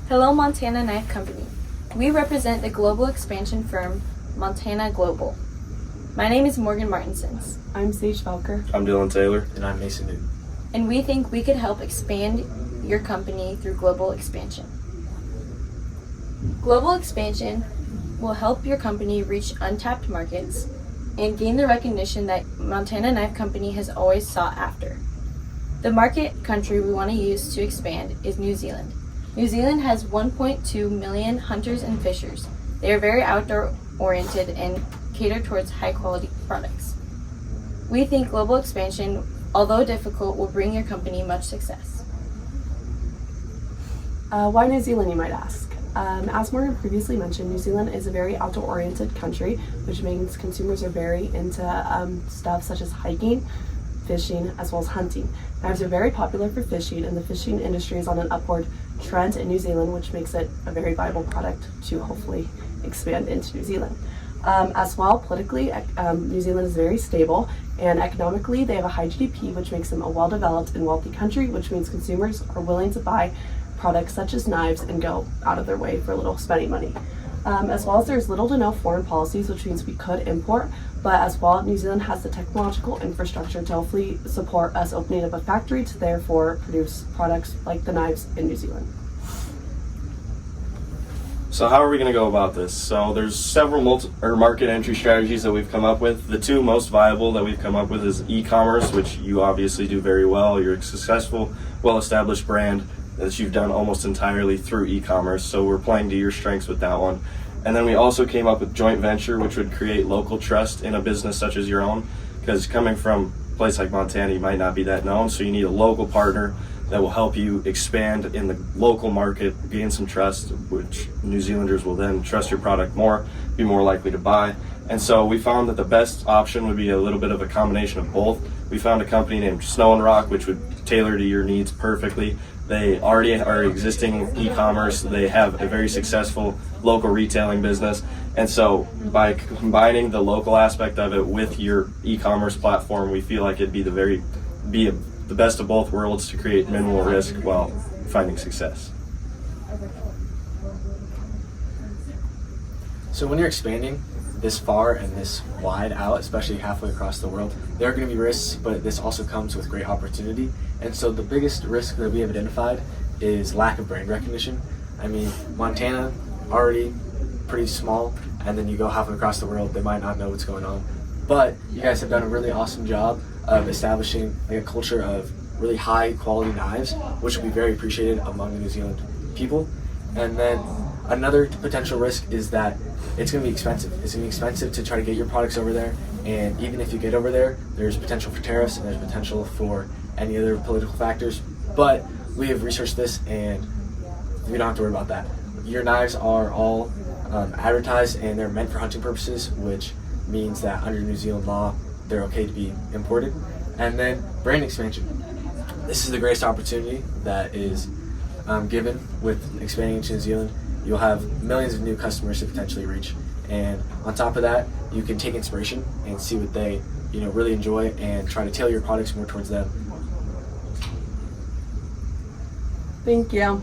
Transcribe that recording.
Hello, Montana Knife Company. We represent the global expansion firm, Montana Global. My name is Morgan Martinsons. I'm Sage Felker. I'm Dylan Taylor. And I'm Mason Newton. And we think we could help expand your company through global expansion. Global expansion will help your company reach untapped markets and gain the recognition that Montana Knife Company has always sought after. The market country we want to use to expand is New Zealand. New Zealand has 1.2 million hunters and fishers. They are very outdoor oriented and cater towards high quality products. We think global expansion, although difficult, will bring your company much success. Why New Zealand, you might ask? As Morgan previously mentioned, New Zealand is a very outdoor-oriented country, which means consumers are very into stuff such as hiking, fishing, as well as hunting. Knives are very popular for fishing, and the fishing industry is on an upward trend in New Zealand, which makes it a very viable product to hopefully expand into New Zealand. As well, politically, New Zealand is very stable, and economically, they have a high GDP, which makes them a well-developed and wealthy country, which means consumers are willing to buy products such as knives and go out of their way for a little spending money. As well as there's little to no foreign policies, which means we could import, but as well, New Zealand has the technological infrastructure to hopefully support us opening up a factory to therefore produce products like the knives in New Zealand. So how are we going to go about this? So there's several market entry strategies that we've come up with. The two most viable that we've come up with is e-commerce, which you obviously do very well. You're a successful, well-established brand that you've done almost entirely through e-commerce, so we're playing to your strengths with that one. And then we also came up with joint venture, which would create local trust in a business such as your own, because coming from a place like Montana, you might not be that known, so you need a local partner that will help you expand in the local market, gain some trust, which New Zealanders will then trust your product more, be more likely to buy. And so we found that the best option would be a little bit of a combination of both. We found a company named Snow and Rock, which would tailor to your needs perfectly. They already are existing e-commerce. They have a very successful local retailing business. And so by combining the local aspect of it with your e-commerce platform, we feel like it'd be the best of both worlds to create minimal risk while finding success. So when you're expanding this far and this wide out, especially halfway across the world, there are going to be risks, but this also comes with great opportunity. And so the biggest risk that we have identified is lack of brand recognition. I mean, Montana, already pretty small, and then you go halfway across the world, they might not know what's going on. But you guys have done a really awesome job of establishing a culture of really high quality knives, which will be very appreciated among the New Zealand people. And then another potential risk is that it's going to be expensive. It's going to be expensive to try to get your products over there, and even if you get over there, there's potential for tariffs and there's potential for any other political factors. But we have researched this and we don't have to worry about that. Your knives are all advertised and they're meant for hunting purposes, which means that under New Zealand law, they're okay to be imported. And then brand expansion. This is the greatest opportunity that is given with expanding into New Zealand. You'll have millions of new customers to potentially reach. And on top of that, you can take inspiration and see what they really enjoy and try to tailor your products more towards them. Thank you.